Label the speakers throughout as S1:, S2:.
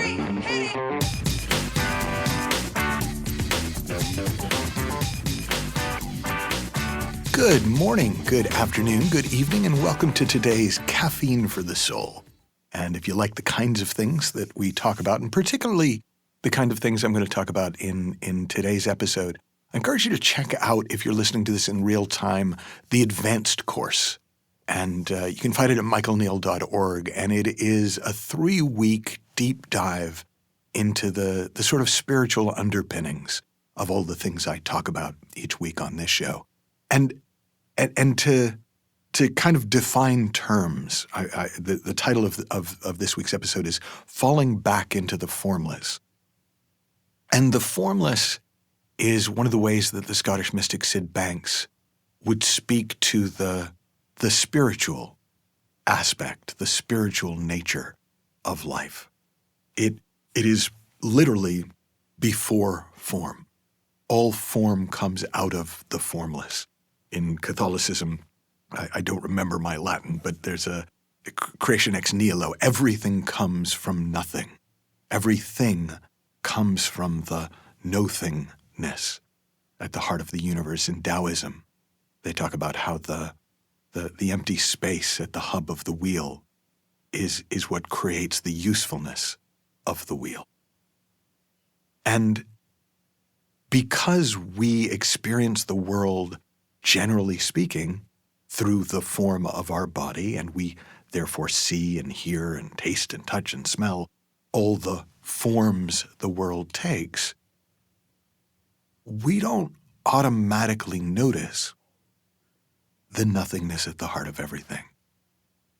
S1: Good morning, good afternoon, good evening, and welcome to today's Caffeine for the Soul. And if you like the kinds of things that we talk about, and particularly the kind of things I'm going to talk about in today's episode, I encourage you to check out, if you're listening to this in real time, the advanced course. And you can find it at michaelneill.org, and it is a 3-week deep dive into the sort of spiritual underpinnings of all the things I talk about each week on this show. And to kind of define terms, the title of this week's episode is Falling Back into the Formless. And the formless is one of the ways that the Scottish mystic Syd Banks would speak to the spiritual aspect, the spiritual nature of life. It is literally before form. All form comes out of the formless. In Catholicism, I don't remember my Latin, but there's a creation ex nihilo. Everything comes from nothing. Everything comes from the no-thingness at the heart of the universe. In Taoism, they talk about how the empty space at the hub of the wheel is what creates the usefulness of the wheel. And because we experience the world, generally speaking, through the form of our body, and we therefore see and hear and taste and touch and smell all the forms the world takes, we don't automatically notice the nothingness at the heart of everything,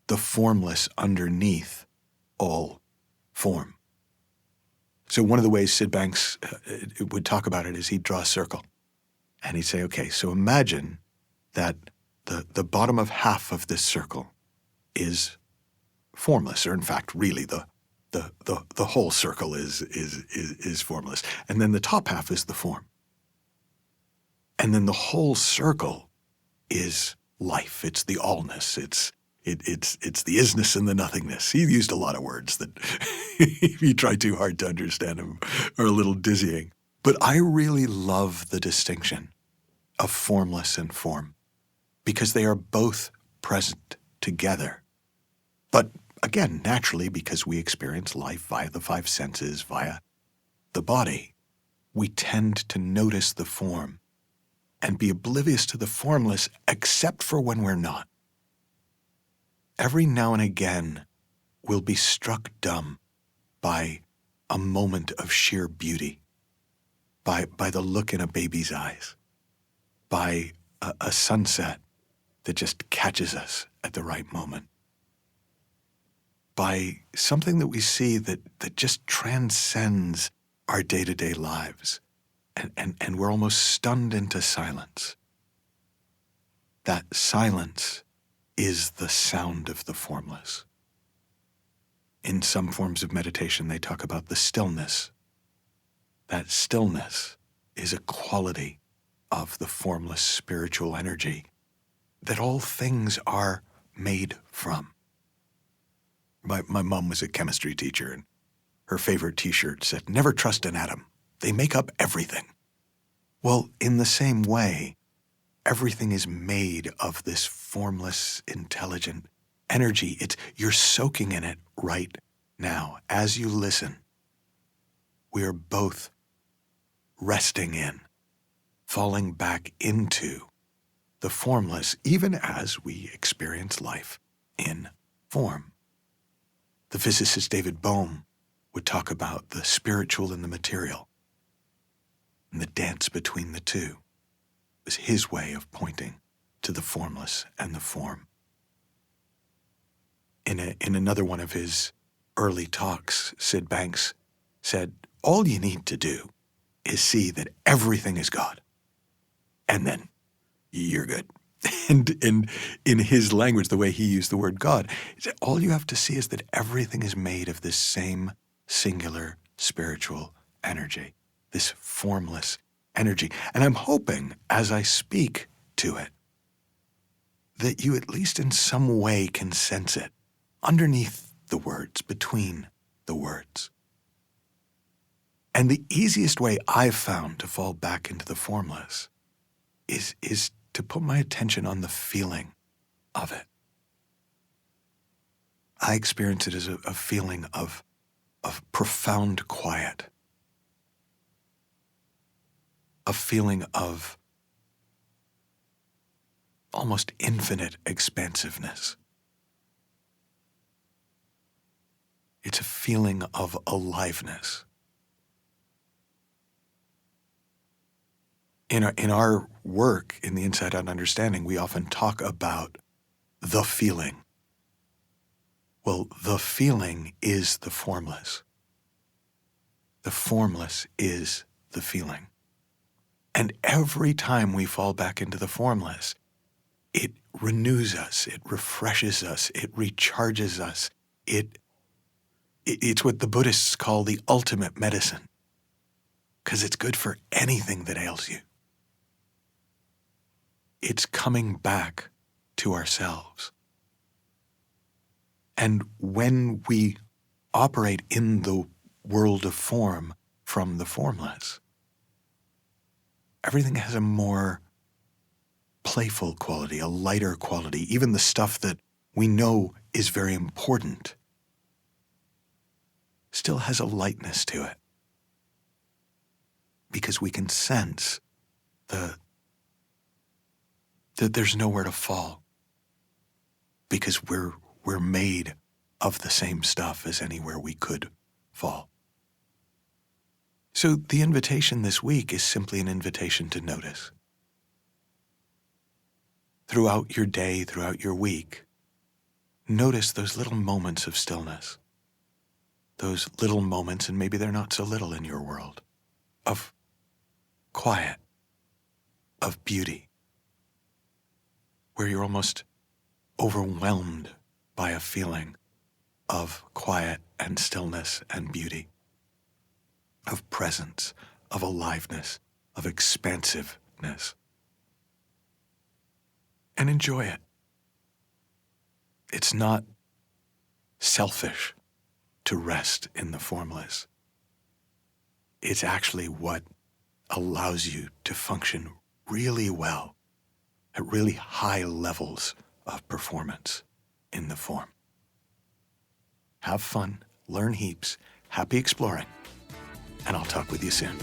S1: the formless underneath all form. So one of the ways Syd Banks would talk about it is he'd draw a circle. And he'd say, okay, so imagine that the bottom of half of this circle is formless, or in fact, really the whole circle is formless. And then the top half is the form. And then the whole circle is life. It's the allness. It's the isness and the nothingness. He used a lot of words that, if you try too hard to understand them, are a little dizzying. But I really love the distinction of formless and form, because they are both present together. But again, naturally, because we experience life via the 5 senses, via the body, we tend to notice the form and be oblivious to the formless, except for when we're not. Every now and again, we'll be struck dumb by a moment of sheer beauty, by the look in a baby's eyes, by a sunset that just catches us at the right moment, by something that we see that just transcends our day-to-day lives, and we're almost stunned into silence. That silence is the sound of the formless. In some forms of meditation, they talk about the stillness. That stillness is a quality of the formless spiritual energy that all things are made from. My mom was a chemistry teacher, and her favorite t-shirt said, "Never trust an atom. They make up everything." Well, in the same way, everything is made of this formless, intelligent energy. You're soaking in it right now. As you listen, we are both resting in, falling back into the formless, even as we experience life in form. The physicist David Bohm would talk about the spiritual and the material, and the dance between the two was his way of pointing to the formless and the form. In another one of his early talks, Syd Banks said, all you need to do is see that everything is God, and then you're good. And in his language, the way he used the word God, all you have to see is that everything is made of this same singular spiritual energy, this formless energy. And I'm hoping, as I speak to it, that you at least in some way can sense it underneath the words, between the words. And the easiest way I've found to fall back into the formless is to put my attention on the feeling of it. I experience it as a feeling of profound quiet, a feeling of almost infinite expansiveness. It's a feeling of aliveness. In our work, in the Inside Out Understanding, we often talk about the feeling. Well, the feeling is the formless. The formless is the feeling. And every time we fall back into the formless, it renews us, it refreshes us, it recharges us. It's what the Buddhists call the ultimate medicine, because it's good for anything that ails you. It's coming back to ourselves. And when we operate in the world of form from the formless, everything has a more playful quality, a lighter quality. Even the stuff that we know is very important still has a lightness to it, because we can sense that there's nowhere to fall, because we're made of the same stuff as anywhere we could fall. So the invitation this week is simply an invitation to notice. Throughout your day, throughout your week, notice those little moments of stillness, those little moments, and maybe they're not so little in your world, of quiet, of beauty, where you're almost overwhelmed by a feeling of quiet and stillness and beauty, of presence, of aliveness, of expansiveness. And enjoy it. It's not selfish to rest in the formless. It's actually what allows you to function really well at really high levels of performance in the form. Have fun, learn heaps, happy exploring, and I'll talk with you soon.